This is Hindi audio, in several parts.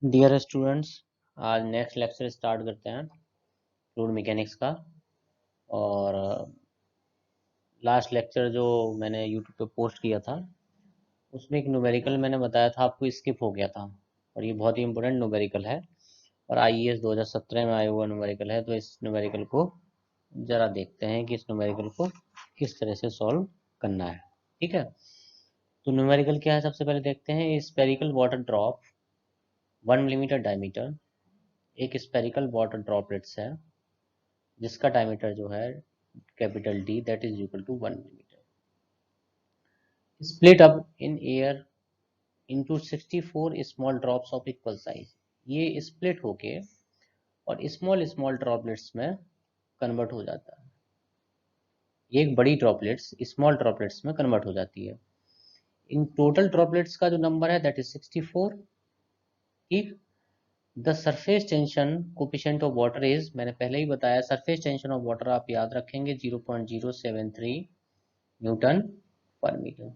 डियर स्टूडेंट्स, आज नेक्स्ट लेक्चर स्टार्ट करते हैं फ्लूइड मैकेनिक्स का। और लास्ट लेक्चर जो मैंने यूट्यूब पे पोस्ट किया था उसमें एक न्यूमेरिकल मैंने बताया था आपको, स्किप हो गया था। और ये बहुत ही इंपॉर्टेंट न्यूमेरिकल है और आईएएस 2017 में आया हुआ न्यूमेरिकल है। तो इस न्यूमेरिकल को ज़रा देखते हैं कि इस न्यूमेरिकल को किस तरह से सॉल्व करना है। ठीक है, तो न्यूमेरिकल क्या है सबसे पहले देखते हैं। Spherical water drop 1 millimetre diameter, एक स्पेरिकल वाटर ड्रॉपलेट्स है जिसका डायमीटर जो है capital D that is equal to 1 millimetre, split up in air into 64 small drops of equal size. ये स्प्लिट होके और स्मॉल स्मॉल ड्रॉपलेट्स में कन्वर्ट हो जाता है। एक बड़ी ड्रॉपलेट्स स्मॉल ड्रॉपलेट्स में कन्वर्ट हो जाती है। इन टोटल ड्रॉपलेट्स का जो नंबर है दैट इज 64। ठीक, the surface tension coefficient of water is, मैंने पहले ही बताया सरफेस टेंशन ऑफ वाटर आप याद रखेंगे 0.073 newton per metre.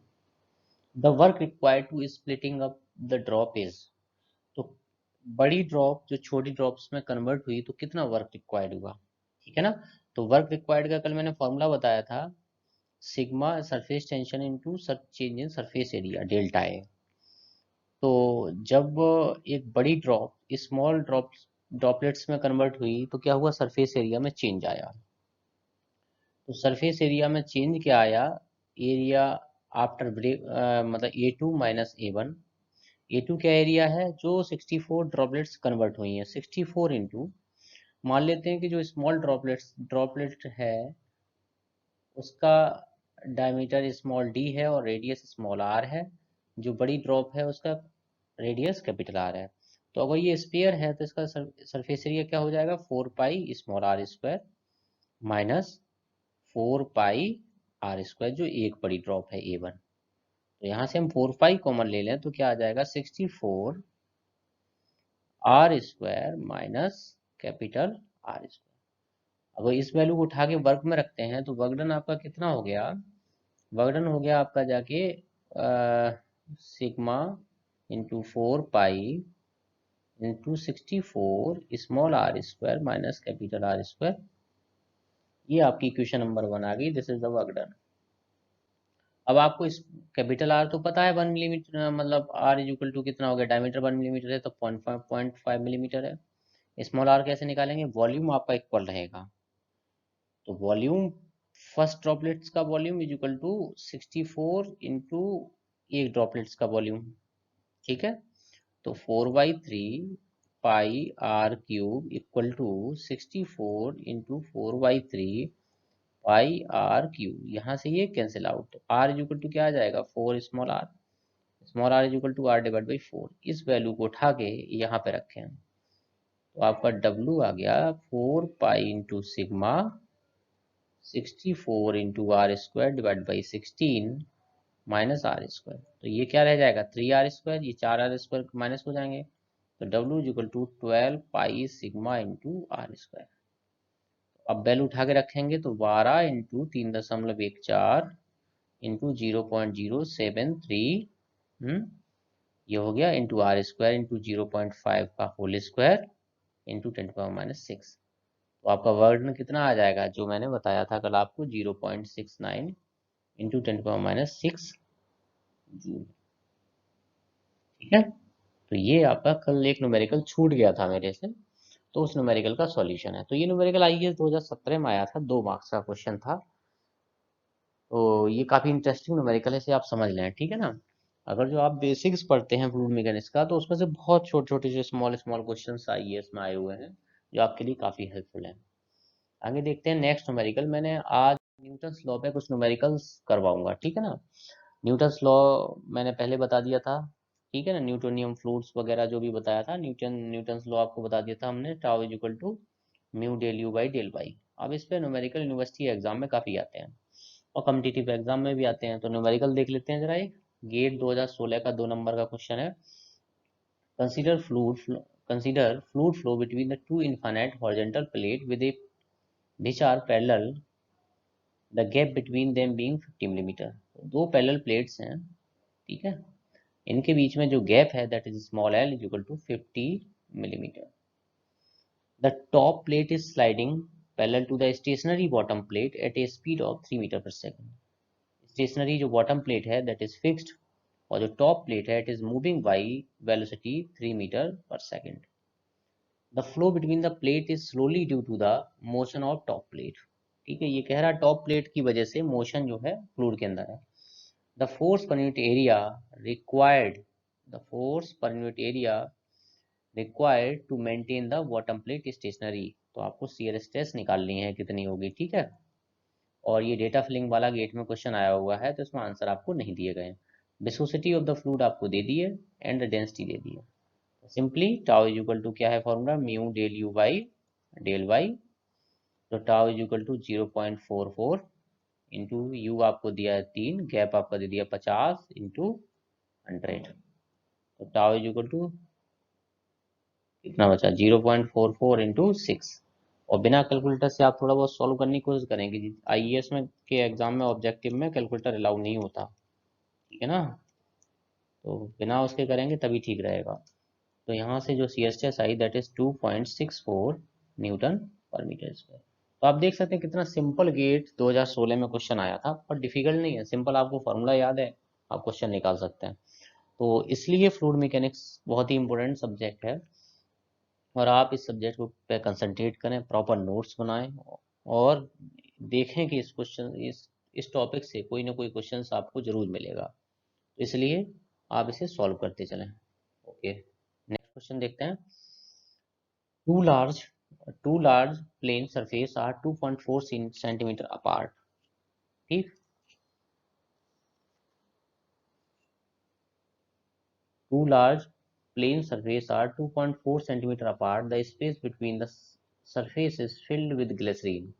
The work required to splitting up the drop is, तो बड़ी ड्रॉप जो छोटी ड्रॉप्स में कन्वर्ट हुई तो कितना वर्क रिक्वायर्ड हुआ। ठीक है ना, तो वर्क रिक्वायर्ड का कल मैंने फॉर्मूला बताया था, sigma surface tension into change in surface area delta A. तो जब एक बड़ी ड्रॉप स्मॉल ड्रॉपलेट्स में कन्वर्ट हुई तो क्या हुआ, सरफेस एरिया में चेंज आया। तो सरफेस एरिया में चेंज क्या आया, एरिया आफ्टर ब्रेक, मतलब A2 माइनस A1। A2 क्या एरिया है, जो 64 ड्रॉपलेट्स कन्वर्ट हुई हैं। 64 इंटू, मान लेते हैं कि जो स्मॉल ड्रॉपलेट है उसका डायमीटर स्मॉल डी है और रेडियस स्मॉल आर है। जो बड़ी ड्रॉप है उसका रेडियस कैपिटल आर है। तो अगर ये स्फीयर है तो इसका सरफेस एरिया क्या हो जाएगा, 4 pi small r square minus 4 pi r square, जो एक बड़ी ड्रॉप है A1। तो यहाँ से हम 4 पाई कॉमन ले लें तो क्या आ जाएगा, 64 r square minus capital r square. अगर इस वैल्यू को उठा के वर्क में रखते हैं तो वर्क डन आपका कितना हो गया, वर्क डन हो गया आपका जाके sigma into 4 pi into 64 small r square minus capital r square. ये आपकी इक्वेशन नंबर 1 आ गई, this is the work done. अब आपको इस कैपिटल आर तो पता है 1 मिलीमीटर, मतलब आर इज इक्वल टू कितना हो गया, डायमीटर 1 मिलीमीटर है तो 0.5 मिलीमीटर है। स्मॉल आर कैसे निकालेंगे, वॉल्यूम आपका इक्वल रहेगा। तो वॉल्यूम फर्स्ट ड्रॉपलेट्स का volume is equal to 64 into एक ड्रॉपलेट्स का वॉल्यूम। ठीक है, तो 4/3 pi R cube equal to 64 into 4/3 pi R cube. यहाँ से ये कैंसिल आउट, तो आर इज इक्वल टू क्या आ जाएगा, 4 small R is equal to R divide by 4। इस वैल्यू को उठा के यहाँ पे रखें तो आपका डब्लू आ गया 4 pi into sigma 64 into r square divide by 16 minus r square. तो ये क्या रह जाएगा, 3 r स्क्वायर, ये 4 r स्क्वायर माइनस हो जाएंगे। तो W is equal to 12 pi sigma into r square. अब वैल्यू उठा के रखेंगे तो 12 इंटू 3.14 इंटू 0.073, ये हो गया इंटू आर स्क्वायर इंटू 0.5 का होल स्क्वायर इंटू 10⁻⁶। तो आपका वर्ड में कितना आ जाएगा, जो मैंने बताया था कल आपको, 0.69 इंटू 10⁻⁶ जूल। ठीक है, तो ये आपका कल एक न्यूमेरिकल छूट गया था मेरे से, तो उस न्यूमेरिकल का सॉल्यूशन है। तो ये न्यूमेरिकल आईएएस 2017 में आया था, 2 मार्क्स का क्वेश्चन था। तो ये काफी इंटरेस्टिंग न्यूमेरिकल है, इसे आप समझ लें। ठीक है ना, अगर जो आप बेसिक्स पढ़ते हैं फ्लूइड मैकेनिक्स का तो उसमें से बहुत छोटे छोटे जो स्मॉल स्मॉल क्वेश्चन आईएएस में आए हुए हैं जो आपके लिए काफी हेल्पफुल है। आगे देखते हैं नेक्स्ट न्यूमेरिकल। मैंने आज न्यूटन्स लॉ पे कुछ न्यूमेरिकल्स करवाऊंगा। ठीक है ना, न्यूटन्स लॉ मैंने पहले बता दिया था। ठीक है ना, न्यूटोनियम फ्लूइड्स वगैरह जो भी बताया था, न्यूटन्स लॉ आपको बता दिया था हमने, tau is equal to mu del u by del y. अब इस पे न्यूमेरिकल यूनिवर्सिटी एग्जाम में काफी आते हैं और कॉम्पिटिटिव एग्जाम में भी आते हैं। तो न्यूमेरिकल देख लेते हैं जरा। एक गेट 2016 का 2 नंबर का क्वेश्चन है। Consider fluid flow between the two infinite horizontal plate with a which are parallel, the gap between them being 50 millimetre. दो पैरेलल प्लेट्स हैं, ठीक है, इनके बीच में जो गैप है that is small l is equal to 50 millimetre. The top plate is sliding parallel to the stationary bottom plate at a speed of 3 metre पर सेकेंड। स्टेशनरी जो बॉटम प्लेट है दैट इज फिक्स्ड और जो टॉप प्लेट है it is moving by velocity 3 metre पर second. The flow between the plate is slowly due to the motion of top plate. ठीक है, ये कह रहा है टॉप प्लेट की वजह से मोशन जो है फ्लूइड के अंदर है। The force per unit area required the force per unit area required to maintain the bottom plate stationary. तो आपको शियर स्ट्रेस निकालनी है कितनी होगी, ठीक है। और ये डेटा फिलिंग वाला गेट में क्वेश्चन आया हुआ है तो इसमें आंसर आपको नहीं दिए गए। विस्कोसिटी ऑफ द फ्लूइड आपको दे दी है एंड द डेंसिटी दे दी है। Simply tau is equal to क्या है formula, mu del u by del y. तो tau is equal to 0.44 into u आपको दिया है 3, गैप आपका दे दिया 50 इंटू 100। तो टाउ इज इक्वल टू कितना बचा 0.44 इंटू 6। और बिना कैलकुलेटर से आप थोड़ा बहुत सॉल्व करने की कोशिश करेंगे। आईएएस में के एग्जाम में ऑब्जेक्टिव में कैलकुलेटर अलाउ नहीं होता, ठीक है ना। तो बिना उसके करेंगे तभी ठीक रहेगा। तो यहाँ से जो CSS I that is 2.64 Newton per metre square. तो आप देख सकते हैं कितना सिंपल गेट 2016 में क्वेश्चन आया था और डिफिकल्ट नहीं है, सिंपल आपको फॉर्मूला याद है आप क्वेश्चन निकाल सकते हैं। तो इसलिए फ्लूइड मैकेनिक्स बहुत ही इंपॉर्टेंट सब्जेक्ट है और आप इस सब्जेक्ट पे कंसंट्रेट करें, प्रॉपर नोट्स बनाएं और देखें कि इस टॉपिक से कोई ना कोई क्वेश्चन आपको जरूर मिलेगा, इसलिए आप इसे सॉल्व करते चलें। ओके, नेक्स्ट क्वेश्चन देखते हैं। Two large plane surface are 2.4 centimetre apart. ठीक, two large plane surfaces are 2.4 centimeter apart. The space between the surface is filled with glycerine.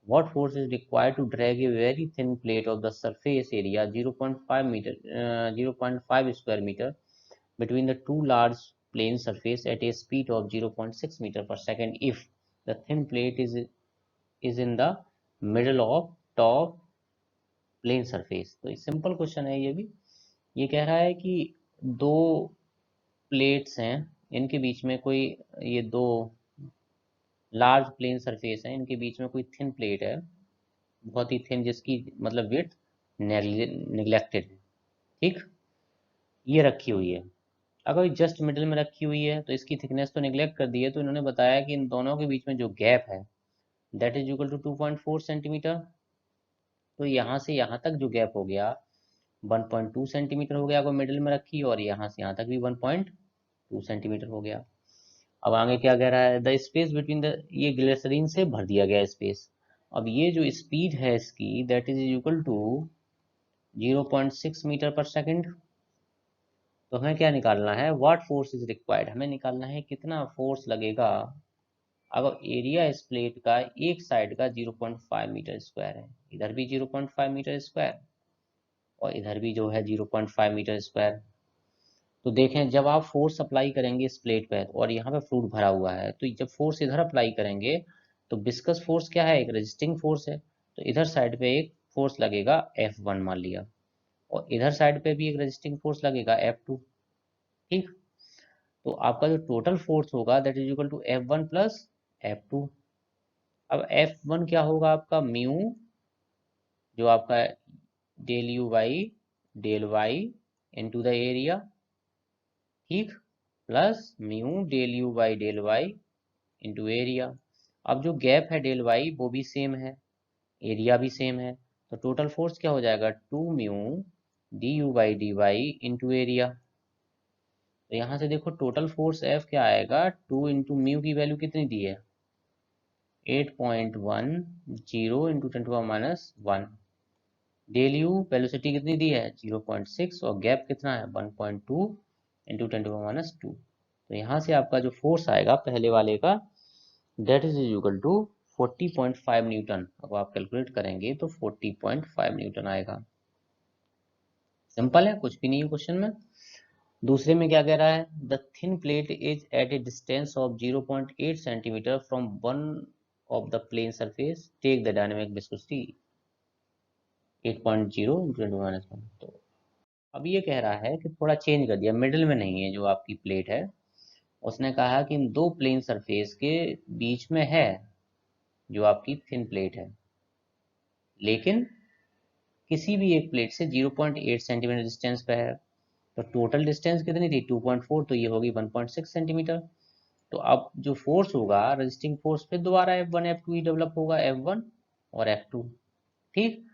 What force is required to drag a very thin plate of the surface area 0.5 meter 0.5 square meter between the two large plane surface at a speed of 0.6 meter per second if the thin plate is in the middle of top plane surface. तो सिंपल क्वेश्चन है ये भी। ये कह रहा है कि दो प्लेट्स हैं, इनके बीच में कोई ये दो लार्ज प्लेन सरफेस है, इनके बीच में कोई थिन प्लेट है, बहुत ही थिन, जिसकी मतलब विड्थ निगलेक्टेड है। ठीक, ये रखी हुई है। अगर जस्ट मिडिल में रखी हुई है तो इसकी थिकनेस तो निगलेक्ट कर दी है, तो इन्होंने बताया कि इन दोनों के बीच में जो गैप है that is equal to 2.4 centimetre. तो यहाँ से यहाँ तक जो गैप हो गया 1.2 सेंटीमीटर हो गया अगर मिडिल में रखी, और यहाँ से यहाँ तक भी 1.2 सेंटीमीटर हो गया। अब आगे क्या कह रहा है, द स्पेस बिटवीन द, ये ग्लिसरीन से भर दिया गया स्पेस। अब ये जो स्पीड है इसकी that is equal to 0.6 metre per second. तो हमें क्या निकालना है, व्हाट फोर्स इज रिक्वायर्ड, हमें निकालना है कितना फोर्स लगेगा अगर एरिया इस प्लेट का एक साइड का 0.5 मीटर स्क्वायर है, इधर भी 0.5 मीटर स्क्वायर और इधर भी जो है 0.5 मीटर स्क्वायर। तो देखें जब आप फोर्स अप्लाई करेंगे इस प्लेट पर और यहाँ पे फ्लूइड भरा हुआ है, तो जब फोर्स इधर अप्लाई करेंगे तो विस्कस फोर्स क्या है, एक रेजिस्टिंग फोर्स है। तो इधर साइड पे एक फोर्स लगेगा F1 मान लिया, और इधर साइड पे भी एक रेजिस्टिंग फोर्स लगेगा F2। ठीक, तो आपका जो टोटल फोर्स होगा that is equal to F1 plus F2। अब F1 क्या होगा आपका म्यू, जो आपका del u by del y into the area. ठीक, plus mu del u by del y into area. अब जो गैप है डेल वाई वो भी सेम है, एरिया भी सेम है, तो टोटल फोर्स क्या हो जाएगा 2 mu d u by d y into area. तो यहाँ से देखो टोटल फोर्स F क्या आएगा, 2 इंटू म्यू की वैल्यू कितनी दी है 8.10 इंटू 10⁻⁻1। डेल यू वेलोसिटी कितनी दी है 0.6 और गैप कितना है 1.2 इंटू 10⁻²। तो यहाँ से आपका जो फोर्स आएगा पहले वाले का that is equal to 40.5 newton. अब आप कैलकुलेट करेंगे तो 40.5 न्यूटन आएगा। सिंपल है, कुछ भी नहीं है क्वेश्चन में। दूसरे में क्या कह रहा है, the thin plate is at a distance of 0.8 centimetre from one of the plane surface, take the dynamic viscosity 8.0 × 10⁻⁻1। तो अब ये कह रहा है कि थोड़ा चेंज कर दिया, मिडिल में नहीं है जो आपकी प्लेट है, उसने कहा कि इन दो प्लेन सरफेस के बीच में है जो आपकी थिन प्लेट है, लेकिन किसी भी एक प्लेट से 0.8 सेंटीमीटर डिस्टेंस पे है। तो टोटल डिस्टेंस कितनी थी 2.4, तो ये होगी 1.6 सेंटीमीटर। तो अब जो फोर्स होगा रेजिस्टिंग फोर्स पे दोबारा F1 F2 ही डेवलप होगा, F1 और F2। ठीक,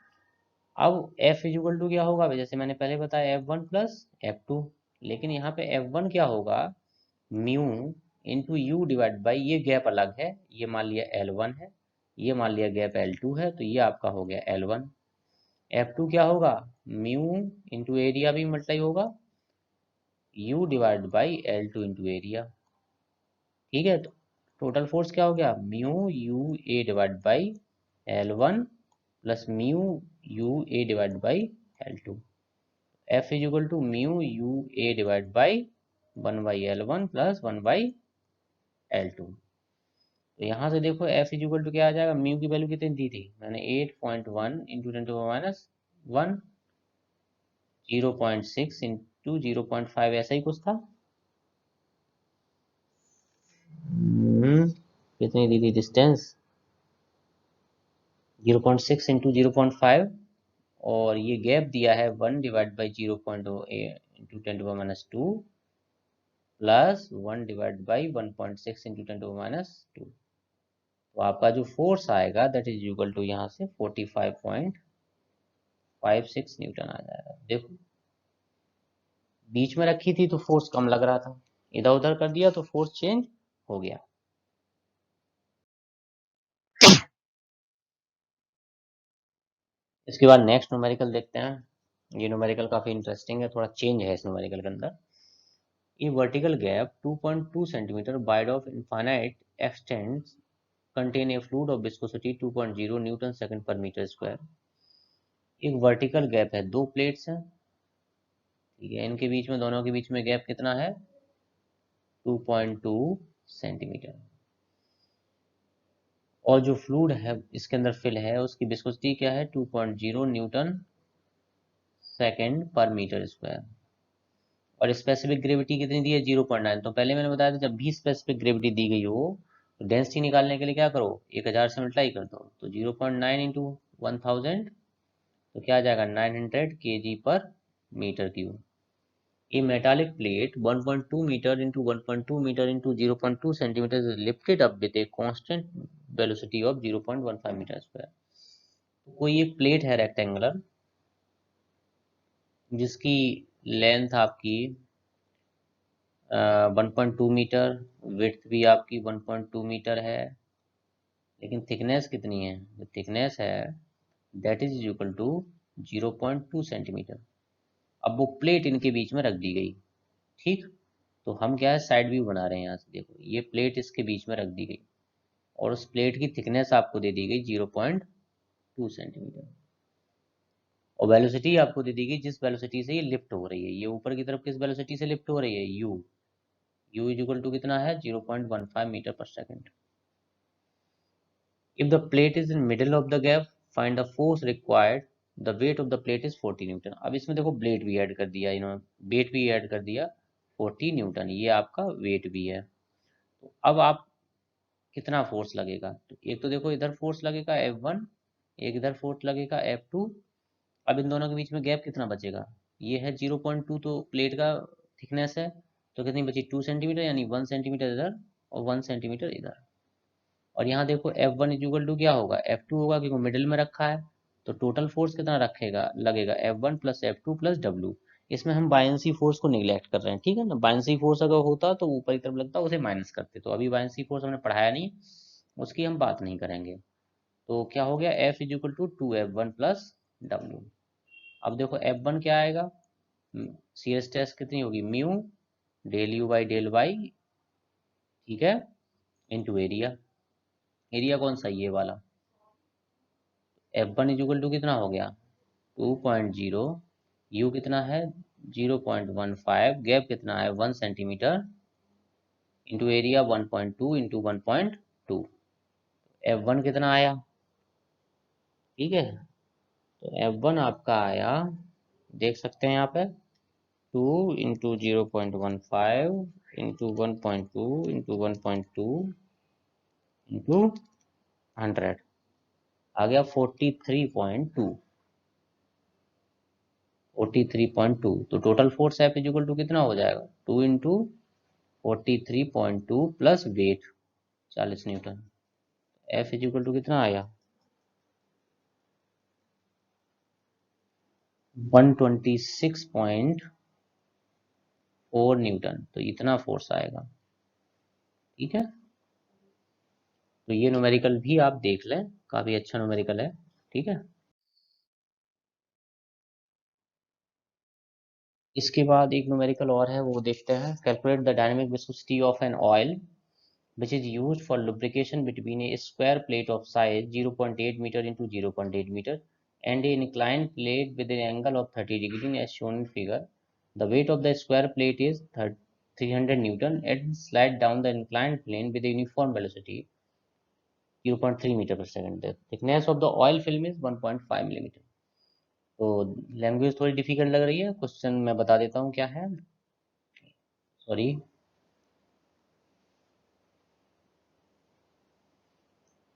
अब F इक्वल टू क्या होगा, जैसे मैंने पहले बताया F1 प्लस F2, लेकिन यहाँ पे F1 क्या होगा, mu into you divide by, ये गैप अलग है, ये मान लिया L1 है, ये मान लिया गैप L2 है, तो ये आपका हो गया L1। F2 क्या होगा, म्यू इंटू एरिया भी मल्टीप्लाई होगा, u divide by L2 into area. ठीक है, तो टोटल फोर्स क्या हो गया, mu u a divide by L1 plus mu u a divide by L2। F is equal to mu u a divide by 1/L1 plus 1/L2। तो यहाँ से देखो F इज इक्वल टू क्या आ जाएगा, म्यू की वैल्यू कितनी दी थी मैंने, 8.1 इंटू 10⁻1, 0.6 इंटू 0.5, ऐसा ही कुछ था। कितनी दी थी डिस्टेंस, 0.6 इंटू 0.5, और ये गैप दिया है 1 divide by 0.08 into 10⁻2 plus 1 divide by 1.6 into 10⁻2। तो आपका जो फोर्स आएगा दैट इज इक्वल टू यहाँ से 45.56 न्यूटन आ जाएगा। देखो बीच में रखी थी तो फोर्स कम लग रहा था, इधर उधर कर दिया तो फोर्स चेंज हो गया। इसके बाद नेक्स्ट न्यूमेरिकल देखते हैं। ये न्यूमेरिकल काफी इंटरेस्टिंग है, थोड़ा चेंज है इस न्यूमेरिकल के अंदर। A vertical gap 2.2 centimeter wide of infinite extends contain a fluid of viscosity 2.0 Newton second पर मीटर स्क्वायर। एक वर्टिकल गैप है, दो प्लेट्स हैं, ठीक है, इनके बीच में, दोनों के बीच में गैप कितना है 2.2 सेंटीमीटर, और जो फ्लूइड है इसके अंदर फिल है उसकी विस्कोसिटी क्या है 2.0 न्यूटन सेकंड पर मीटर स्क्वायर, और स्पेसिफिक ग्रेविटी कितनी दी है 0.9। तो पहले मैंने बताया था जब भी स्पेसिफिक ग्रेविटी दी गई हो तो डेंसिटी निकालने के लिए क्या करो 1000 से मल्टीप्लाई कर दो, तो 0.9 इंटू 1000, तो क्या आ जाएगा 900 kg per metre cube. A metallic plate 1.2 meter into 1.2 meter into 0.2 centimeters is lifted up with a constant velocity of 0.15 meter square। तो कोई एक प्लेट है रेक्टेंगुलर जिसकी लेंथ आपकी 1.2 मीटर, विड्थ भी आपकी 1.2 मीटर है, लेकिन थिकनेस कितनी है, जो थिकनेस है that is equal to 0.2 centimetre. अब वो प्लेट इनके बीच में रख दी गई, ठीक, तो हम क्या है साइड व्यू बना रहे हैं, यहाँ से देखो ये प्लेट इसके बीच में रख दी गई और उस प्लेट की थिकनेस आपको दे दी गई 0.2 सेंटीमीटर, और वेलोसिटी आपको दे दी गई जिस वेलोसिटी से ये लिफ्ट हो रही है, ये ऊपर की तरफ किस वेलोसिटी से लिफ्ट हो रही है u इज इक्वल टू कितना है 0.15 metre per second. If the plate is in middle of the gap, find the force required. The weight of the plate is 40 Newton. अब इसमें देखो ब्लेड भी ऐड कर दिया इन्होंने, वेट भी ऐड कर दिया 40 न्यूटन, ये आपका वेट भी है। तो अब आप कितना फोर्स लगेगा, तो एक तो देखो इधर फोर्स लगेगा F1, एक इधर फोर्स लगेगा F2। अब इन दोनों के बीच में गैप कितना बचेगा, ये है 0.2, तो प्लेट का थिकनेस है, तो कितनी बची 2 सेंटीमीटर, यानी 1 सेंटीमीटर इधर और 1 सेंटीमीटर इधर। और यहाँ देखो F1 इक्वल टू क्या होगा F2 होगा, क्योंकि मिडिल में रखा है, तो टोटल फोर्स कितना रखेगा लगेगा F1 plus F2 plus W। इसमें हम बायनेंसी फोर्स को निगलेक्ट कर रहे हैं, ठीक है ना, बायनेंसी फोर्स अगर होता तो ऊपर की तरफ लगता उसे माइनस करते, तो अभी बायनेंसी फोर्स हमने पढ़ाया नहीं, उसकी हम बात नहीं करेंगे। तो क्या हो गया F is equal to 2F1 plus W। अब देखो F1 क्या आएगा, सीएस टेस्ट कितनी होगी mu del u by del y, ठीक है, इंटू एरिया। एरिया कौन सा ये वाला, F1 इज इक्वल टू कितना हो गया 2.0, यू कितना है 0.15, गैप कितना है 1 centimetre, into area 1.2 into 1.2। F1 कितना आया, ठीक है, तो F1 आपका आया, देख सकते हैं यहाँ पे 2 इंटू 0.15 इंटू 1.2 इंटू 1.2 इंटू 100 आ गया 43.2। 43.2 तो total force F equal to कितना हो जाएगा 2 into 43.2 plus weight 40 newton. F equal to कितना आया 126.4 न्यूटन। तो इतना फोर्स आएगा। ठीक है, तो ये न्यूमेरिकल भी आप देख लें, काफी अच्छा न्यूमेरिकल है। ठीक है, इसके बाद एक न्यूमेरिकल और है, वो देखते हैं। Calculate the dynamic viscosity of an oil which is used for lubrication between a square plate of size 0.8 meter into 0.8 meter and an inclined plate with an angle of 30 degree as shown in figure. The weight of the square plate is 300 Newton and slide down the inclined plane with a uniform velocity 0.3 meter per second. The thickness of the oil film is 1.5 millimeter. तो लैंग्वेज थोड़ी डिफिकल्ट लग रही है, क्वेश्चन मैं बता देता हूँ क्या है। सॉरी,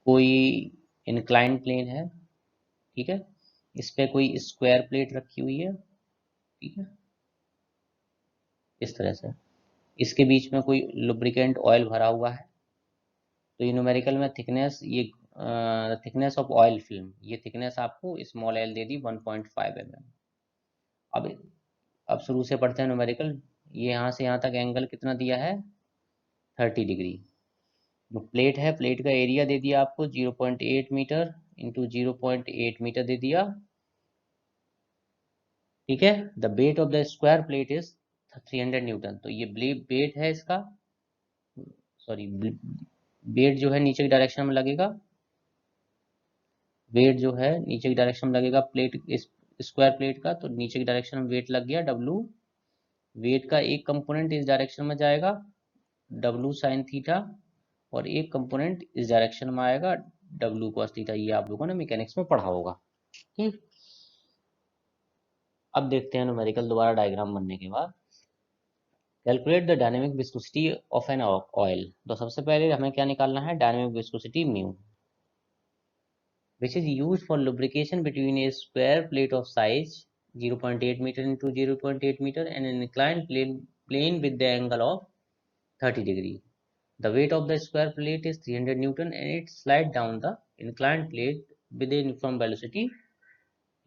कोई इंक्लाइन प्लेन है, ठीक है, इस पे कोई स्क्वायर प्लेट रखी हुई है, ठीक है, इस तरह से इसके बीच में कोई लुब्रिकेंट ऑयल भरा हुआ है। तो ये न्यूमेरिकल में थिकनेस, ये थिकनेस ऑफ ऑयल फिल्म, ये थिकनेस आपको स्मॉल एल दे दी 1.5 mm। अब शुरू से पढ़ते हैं न्यूमेरिकल। ये यहाँ से यहाँ तक एंगल कितना दिया है 30 डिग्री। जो प्लेट है, प्लेट का एरिया दे दिया आपको 0.8 मीटर इंटू 0.8 मीटर दे दिया। ठीक है, the wait of the square plate is 300 Newton. तो ये वेट है इसका, सॉरी, वेट जो है नीचे की डायरेक्शन में लगेगा, वेट जो है नीचे की डायरेक्शन में लगेगा प्लेट, इस स्क्वायर प्लेट का, तो नीचे की डायरेक्शन में वेट लग गया W। वेट का एक कंपोनेंट इस डायरेक्शन में जाएगा W साइन थीटा, और एक कंपोनेंट इस डायरेक्शन में आएगा W cos थीटा। ये आप लोगों ने मैकेनिक्स में पढ़ा होगा। ठीक, अब देखते हैं न्यूमेरिकल दोबारा डायग्राम बनने के बाद। Calculate the dynamic viscosity of an oil. तो सबसे पहले हमें क्या निकालना है, dynamic viscosity mu, which is used for lubrication between a square plate of size 0.8 meter into 0.8 meter and an inclined plane with the angle of 30 degree. The weight of the square plate is 300 Newton and it slides down the inclined plate with a uniform velocity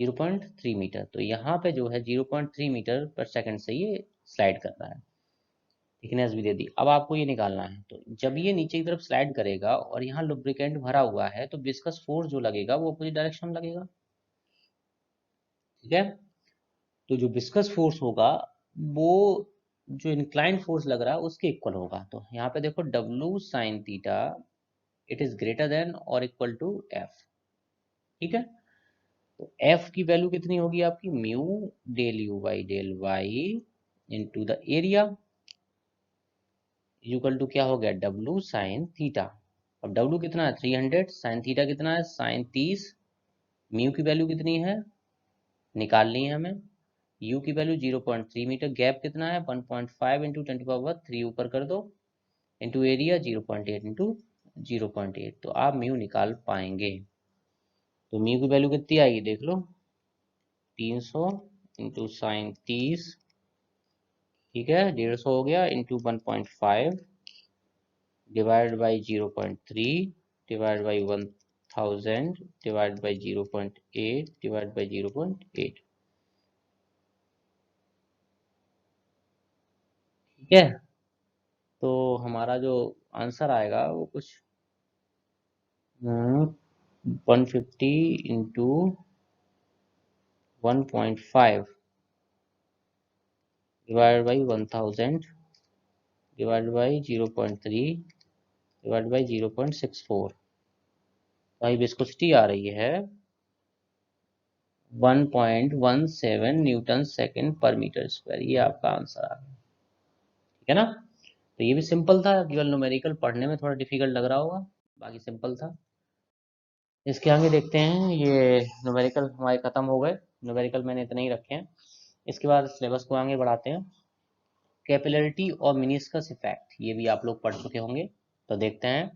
0.3 metre. तो यहाँ पे जो है 0.3 मीटर पर सेकंड से ये स्लाइड कर रहा है। थिकनेस भी दे दी। अब आपको ये निकालना है, तो जब ये नीचे की तरफ स्लाइड करेगा और यहाँ लुब्रिकेंट भरा हुआ है, तो विस्कस फोर्स जो लगेगा वो अपोजिट डायरेक्शन में लगेगा। ठीक है, तो जो विस्कस फोर्स होगा वो जो इंक्लाइन फोर्स लग रहा है उसके इक्वल होगा। तो यहाँ पे देखो W sine theta it is greater then और इक्वल टू F। ठीक है, तो F की वैल्यू कितनी होगी आपकी, mu del U by del y into the area equal to क्या हो गया W साइन थीटा। अब W कितना है 300, साइन थीटा कितना है साइन 30, म्यू की वैल्यू कितनी है निकालनी है हमें। U की वैल्यू 0.3 मीटर, गैप कितना है 1.5 इंटू 10⁻³ ऊपर कर दो, इंटू एरिया 0.8 इंटू 0.8। तो आप म्यू निकाल पाएंगे। तो म्यू की वैल्यू कितनी आएगी देख लो, 300 इंटू साइन 30, ठीक है, 150 हो गया, into 1.5 divide by 0.3 divide by 1000 divide by 0.8 divide by 0.8। ठीक है, तो हमारा जो आंसर आएगा वो कुछ 150 into 1.5 divide by 1000 divide by 0.3 divide by 0.64। भाई विस्कोसिटी आ रही है 1.17 Newton second per metre square. ये आपका आंसर आ गया। ठीक है ना, तो ये भी सिंपल था, केवल न्यूमेरिकल पढ़ने में थोड़ा डिफिकल्ट लग रहा होगा, बाकी सिंपल था। इसके आगे देखते हैं, ये न्यूमेरिकल हमारे खत्म हो गए, न्यूमेरिकल मैंने इतने ही रखे हैं। इसके बाद सिलेबस को आगे बढ़ाते हैं। कैपिलरिटी और मिनिस्कस इफेक्ट, ये भी आप लोग पढ़ चुके होंगे, तो देखते हैं।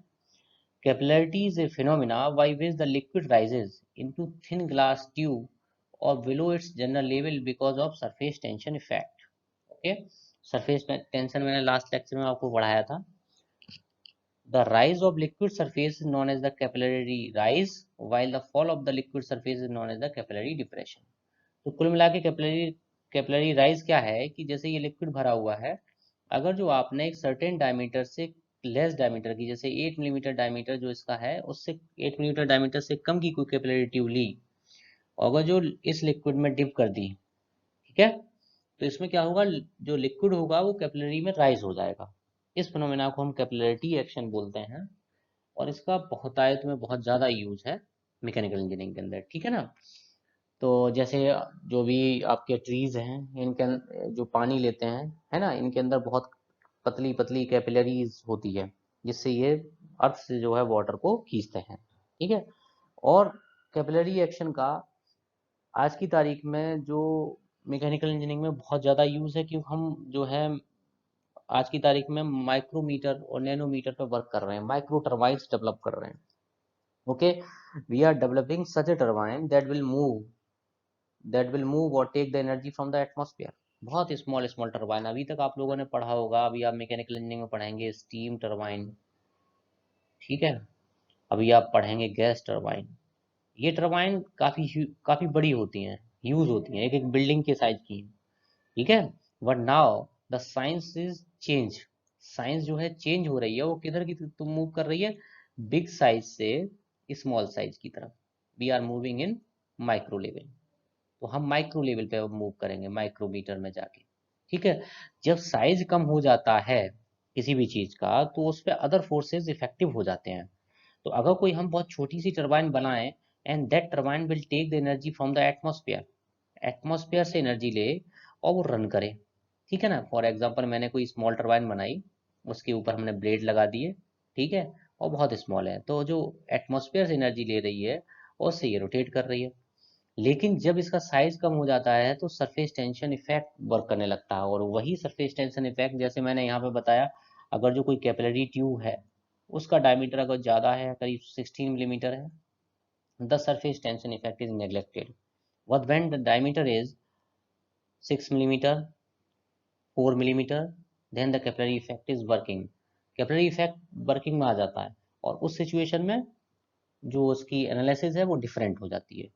Capillarity is a phenomena by which the liquid rises into thin glass tube or below its general level because of surface tension effect. Okay, surface tension मैंने लास्ट लेक्चर में आपको पढ़ाया था। The rise of liquid surface is known as the capillary rise, while the fall of the liquid surface is known as the capillary depression. तो कुल मिला के कैपिलरी राइज क्या है कि जैसे ये लिक्विड भरा हुआ है, अगर जो आपने एक सर्टेन डायमीटर से लेस डायमीटर की, जैसे 8 मिलीमीटर डायमीटर जो इसका है, उससे 8 मिलीमीटर डायमीटर से कम की कोई कैपिलरी ट्यूब ली, और अगर जो इस लिक्विड में डिप कर दी, ठीक है, तो इसमें क्या होगा, जो लिक्विड होगा वो कैपिलरी में राइज हो जाएगा। इस फिनोमेना को हम कैपिलरिटी एक्शन बोलते हैं, और इसका बहुतायत में बहुत ज़्यादा यूज है मैकेनिकल इंजीनियरिंग के अंदर, ठीक है ना। तो जैसे जो भी आपके ट्रीज हैं, इनके जो पानी लेते हैं, है ना, इनके अंदर बहुत पतली पतली कैपिलरीज होती है, जिससे ये अर्थ से जो है वाटर को खींचते हैं, ठीक है। और कैपिलरी एक्शन का आज की तारीख में जो मैकेनिकल इंजीनियरिंग में बहुत ज़्यादा यूज़ है, क्योंकि हम जो है आज की तारीख में माइक्रोमीटर और नैनोमीटर पर वर्क कर रहे हैं, माइक्रो टर्बाइन्स डेवलप कर रहे हैं। Okay, we are developing such a turbine that will move और take the energy from the atmosphere. बहुत स्मॉल स्मॉल टर्बाइन, अभी तक आप लोगों ने पढ़ा होगा, अभी आप मैकेनिकल इंजीनियरिंग में पढ़ेंगे स्टीम टर्बाइन, ठीक है, अभी आप पढ़ेंगे गैस टर्बाइन। ये टर्बाइन काफी बड़ी होती हैं, ह्यूज होती हैं, एक एक बिल्डिंग के साइज की, ठीक है। But now the science is change, science जो है चेंज हो रही है, वो किधर की तुम मूव कर रही है, बिग साइज से स्मॉल साइज की तरफ। We are moving in micro level, तो हम माइक्रो लेवल पे मूव करेंगे, माइक्रोमीटर में जाके, ठीक है। जब साइज कम हो जाता है किसी भी चीज का, तो उस पर अदर फोर्सेस इफेक्टिव हो जाते हैं। तो अगर कोई हम बहुत छोटी सी टरबाइन बनाएं, and that turbine will take the energy from the atmosphere, atmosphere से एनर्जी ले और वो रन करे, ठीक है ना। फॉर एग्जांपल मैंने कोई स्मॉल टरबाइन बनाई, उसके ऊपर हमने ब्लेड लगा दिए, ठीक है, और बहुत स्मॉल है, तो जो एटमॉस्फेयर से एनर्जी ले रही है, उससे ये रोटेट कर रही है। लेकिन जब इसका साइज कम हो जाता है, तो सरफेस टेंशन इफेक्ट वर्क करने लगता है, और वही सरफेस टेंशन इफेक्ट जैसे मैंने यहाँ पे बताया, अगर जो कोई कैपिलरी ट्यूब है, उसका डायमीटर अगर ज़्यादा है, करीब 16 मिलीमीटर है, the surface tension effect is neglected. What when the diameter is 6 millimeter, 4 millimeter, then the capillary effect is working. Capillary effect working में आ जाता है, और उस सिचुएशन में जो उसकी एनालिसिस है वो डिफरेंट हो जाती है,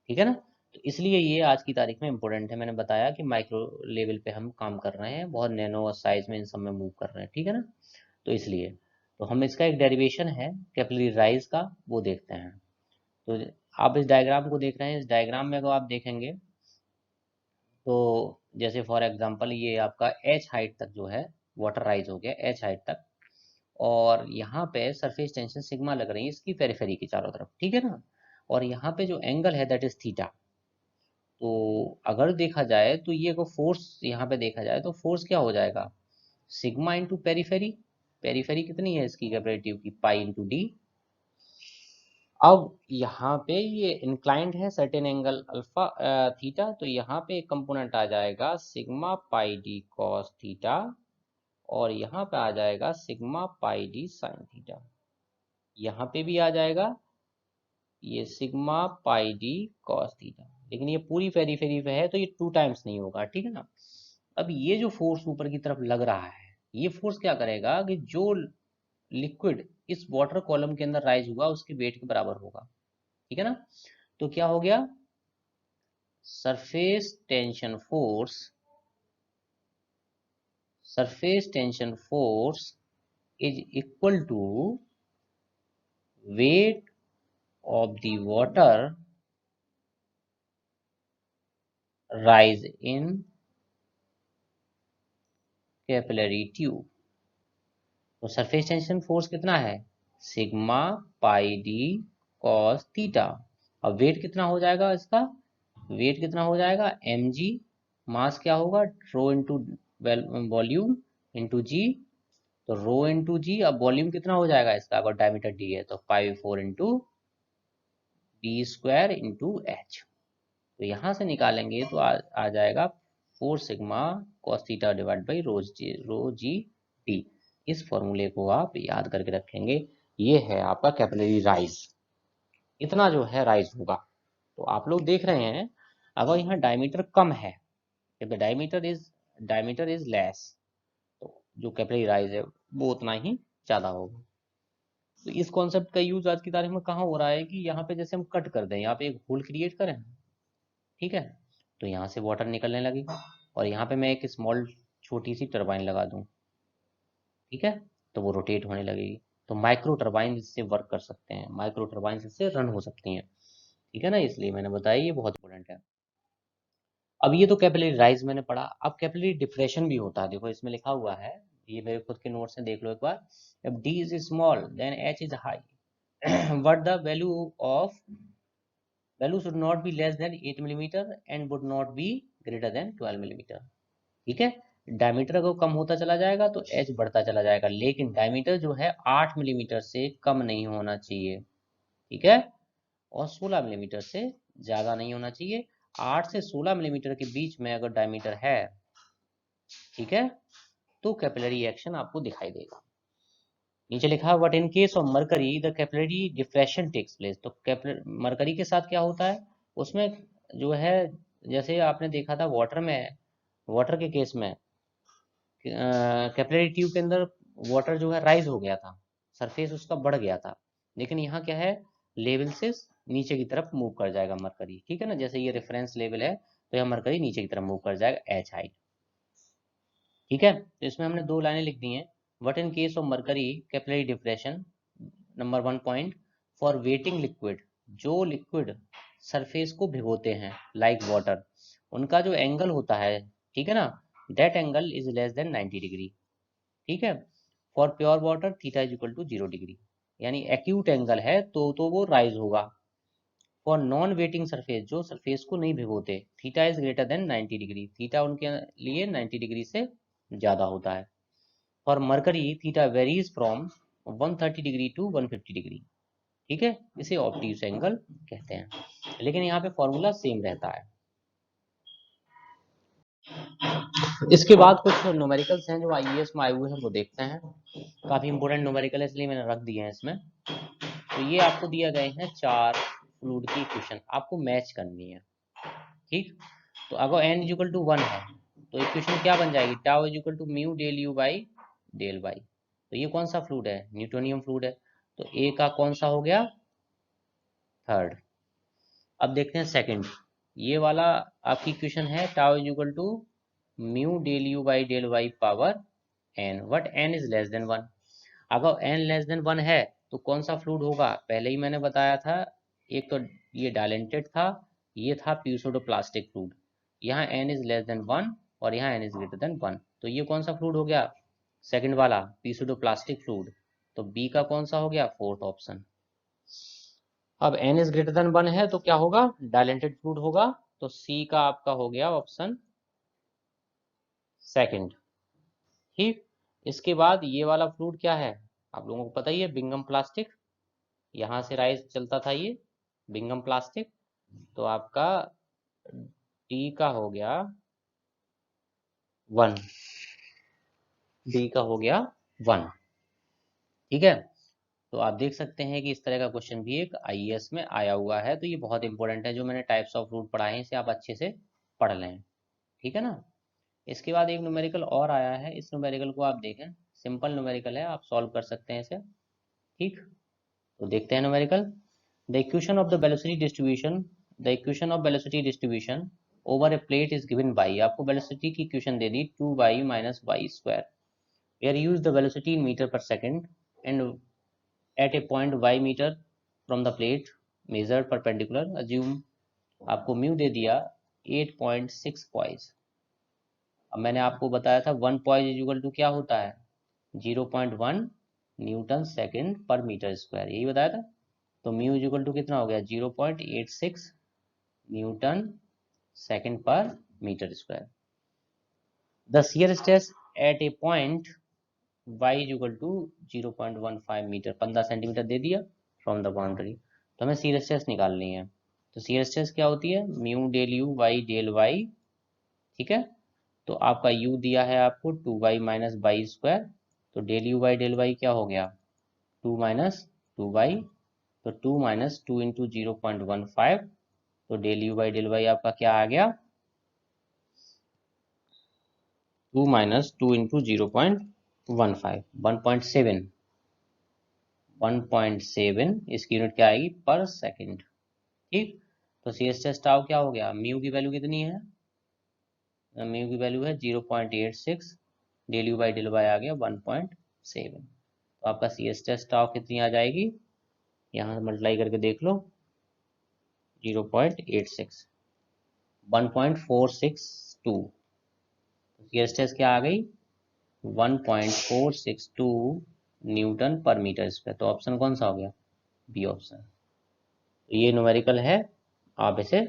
ठीक है ना। तो इसलिए ये आज की तारीख में इंपॉर्टेंट है। मैंने बताया कि माइक्रो लेवल पे हम काम कर रहे हैं, बहुत नैनो साइज में इन सब में मूव कर रहे हैं, ठीक है ना। तो इसलिए तो हम इसका एक डेरिवेशन है कैपिलरी राइज का, वो देखते हैं। तो आप इस डायग्राम को देख रहे हैं, इस डायग्राम में अगर आप देखेंगे, तो जैसे फॉर एग्जांपल ये आपका एच हाइट तक जो है वाटर राइज हो गया, एच हाइट तक, और यहाँ पे सरफेस टेंशन सिग्मा लग रही है इसकी पेरिफेरी की चारों तरफ, ठीक है ना। और यहाँ पे जो एंगल है दैट इज थीटा। तो अगर देखा जाए तो ये को फोर्स यहाँ पे देखा जाए तो फोर्स क्या हो जाएगा, सिग्मा इंटू पेरीफेरी, पेरीफेरी कितनी है इसकी कैपेसिटी की, पाई इंटू डी। अब यहाँ पे ये इंक्लाइंड है सर्टेन एंगल अल्फा थीटा, तो यहाँ पे एक कंपोनेंट आ जाएगा sigma pi D cos theta, और यहाँ पे आ जाएगा sigma pi D sine theta. यहाँ पे भी आ जाएगा ये sigma pi D cos theta, लेकिन ये पूरी पेरीफेरी पे है, तो ये 2 टाइम्स नहीं होगा, ठीक है ना। अब ये जो फोर्स ऊपर की तरफ लग रहा है, ये फोर्स क्या करेगा कि जो लिक्विड इस वाटर कॉलम के अंदर राइज हुआ उसके वेट के बराबर होगा, ठीक है ना। तो क्या हो गया, surface tension force, surface tension force is equal to weight of the water rise in capillary tube. तो सरफेस टेंशन फोर्स कितना है, sigma pi D cos theta. अब वेट कितना हो जाएगा इसका, वेट कितना हो जाएगा mg, मास क्या होगा रो इंटू वॉल्यूम इंटू जी, तो रो इंटू जी। अब वॉल्यूम कितना हो जाएगा इसका, अगर डायमीटर डी है तो 5/4 into D square into H. तो यहां से निकालेंगे तो आ जाएगा 4 sigma cos theta divide by rho G T. इस फॉर्मूले को आप याद करके रखेंगे। ये है आपका कैपिलरी राइज, इतना जो है राइज होगा। तो आप लोग देख रहे हैं अगर यहाँ डायमीटर कम है, if the diameter is less, तो जो कैपिलरी राइज है वो उतना ही ज्यादा होगा। तो इस कॉन्सेप्ट का यूज आज की तारीख में कहाँ हो रहा है कि यहाँ पे जैसे हम कट कर दें, यहाँ पे एक होल क्रिएट करें, ठीक है, तो यहाँ से वाटर निकलने लगेगा और यहाँ पे मैं एक स्मॉल छोटी सी टरबाइन लगा दूं, ठीक है, तो वो रोटेट होने लगेगी। तो माइक्रो टरबाइन इससे वर्क कर सकते हैं, माइक्रो टरबाइन इससे रन हो सकती हैं, ठीक है ना, इसलिए मैंने बताया ये बहुत इंपॉर्टेंट है। अब ये तो कैपिलरी राइज मैंने पढ़ा, अब कैपिलरी डिप्रेशन भी होता है। देखो इसमें लिखा हुआ है, ये मेरे खुद के नोट्स में देख लो एक बार। if d is small then h is high but the value should not be less than 8 millimeter and would not be greater than 12 millimeter। ठीक है, डायमीटर अगर कम होता चला जाएगा तो h बढ़ता चला जाएगा, लेकिन डायमीटर जो है 8 मिलीमीटर से कम नहीं होना चाहिए, ठीक है, और 16 मिलीमीटर से ज्यादा नहीं होना चाहिए। 8 से 16 मिलीमीटर के बीच में अगर डायमीटर है, ठीक है, तो कैपिलरी एक्शन आपको दिखाई देगा। नीचे लिखा what in case of mercury the capillary depression takes place. तो मरकरी के साथ क्या होता है, उसमें जो है जैसे आपने देखा था वाटर में, वाटर के केस में कैपिलरी ट्यूब के अंदर वाटर जो है राइज हो गया था, सरफेस उसका बढ़ गया था, लेकिन यहाँ क्या है, लेवल से नीचे की तरफ मूव कर जाएगा मरकरी, ठीक है ना, जैसे ये रेफरेंस लेवल है तो यह मरकरी नीचे की तरफ मूव कर जाएगा एच हाइट, ठीक है। तो इसमें हमने दो लाइनें लिख दी हैं, what in case of mercury capillary depression, number 1 point, for waiting liquid, जो लिक्विड सरफेस को भिगोते हैं लाइक वाटर, उनका जो एंगल होता है, ठीक है ना, that angle is less than 90 degree, ठीक है। For pure water theta is equal to 0 degree, यानी एक्यूट एंगल है तो वो राइज होगा। फॉर नॉन वेटिंग सरफेस, जो सरफेस को नहीं भिगोते, theta is greater than 90 degree, theta उनके लिए 90 डिग्री से ज्यादा होता है। For mercury theta varies from 130 degree to 150 degree, ठीक है, इसे ऑब्ट्यूज एंगल कहते हैं, लेकिन यहाँ पे फॉर्मूला सेम रहता है। इसके बाद कुछ न्यूमेरिकल्स हैं जो आईएएस में आए हुए हैं, वो देखते हैं। काफी इंपोर्टेंट न्यूमेरिकल है इसलिए मैंने रख दिए हैं इसमें। तो ये आपको दिया गए हैं 4 फ्लूइड की इक्वेशन, आपको मैच करनी है, ठीक। तो अगर n इज इक्वल टू 1 है तो इक्वेशन क्या बन जाएगी, tau is equal to mu del u by del y. तो ये कौन सा फ्लूइड है, न्यूटोनियम फ्लूइड है, तो ए का कौन सा हो गया, थर्ड। अब देखते हैं सेकंड, ये वाला आपकी इक्वेशन है tau is equal to mu del u by del y power n, what n is less than 1। अगर n लेस देन 1 है तो कौन सा फ्लूइड होगा, पहले ही मैंने बताया था, एक तो ये डायलेंटेड था, ये था प्यूसोडोप्लास्टिक फ्लूइड। यहाँ n इज लेस देन 1 और यहाँ n इज ग्रेटर देन 1, तो ये कौन सा फ्लूइड हो गया, सेकंड वाला प्यूसोडोप्लास्टिक फ्लूइड। तो बी का कौन सा हो गया, फोर्थ ऑप्शन। अब n इज ग्रेटर देन 1 है तो क्या होगा, डायलेंटेड फ्लूइड होगा, तो सी का आपका हो गया ऑप्शन सेकंड, ठीक। इसके बाद ये वाला फ्लूइड क्या है, आप लोगों को पता ही है, बिंगम प्लास्टिक, यहाँ से राइज चलता था ये बिंगम प्लास्टिक, तो आपका डी का हो गया 1, डी का हो गया 1, ठीक है। तो आप देख सकते हैं कि इस तरह का क्वेश्चन भी एक आईएएस में आया हुआ है, तो ये बहुत इंपॉर्टेंट है, जो मैंने टाइप्स ऑफ रूट पढ़ाए हैं इसे आप अच्छे से पढ़ लें, ठीक है ना। इसके बाद एक न्यूमेरिकल और आया है, इस न्यूमेरिकल को आप देखें, सिंपल न्यूमेरिकल है, आप सॉल्व कर सकते हैं इसे, ठीक। तो देखते हैं numerical, the equation of the velocity distribution, the equation of velocity distribution over a plate is given by, आपको वेलोसिटी की इक्वेशन दे दी 2y minus y square, where u is the velocity in metre पर second and at a point y metre from the plate measured perpendicular, assume, आपको म्यू दे दिया 8.6 पॉइज। अब मैंने आपको बताया था 1 पॉइज इक्वल टू क्या होता है, 0.1 Newton second per metre square, यही बताया था। तो म्यू इक्वल टू कितना हो गया, 0.86 newton second per metre square. The shear stress at a point y equal to 0.15 metre, 15 centimetre दे दिया फ्रॉम द बाउंड्री। तो हमें शियर स्ट्रेस निकालनी है, तो शियर स्ट्रेस क्या होती है, mu del u by del y, ठीक है। तो आपका u दिया है आपको 2y माइनस बाई स्क्वायर, तो del u by del y क्या हो गया 2 माइनस 2y, तो 2 माइनस 2 इंटू 0.15, तो del u by del y आपका क्या आ गया 2 माइनस 2 इंटू 0.15 1.7 1.7 इसकी यूनिट क्या आएगी पर सेकंड। ठीक, तो सी एस टेस्ट टाउ क्या हो गया, म्यू की वैल्यू कितनी है, म्यू की वैल्यू है 0.86, del u by del y आ गया 1.7, तो आपका सी एस टेस्ट टाउ कितनी आ जाएगी, यहाँ से मल्टीप्लाई करके देख लो 0.86 1.462, सी एस टेस्ट क्या आ गई 1.462 न्यूटन पर मीटर स्क्वायर, तो ऑप्शन कौन सा हो गया बी ऑप्शन। तो ये न्यूमेरिकल है, आप इसे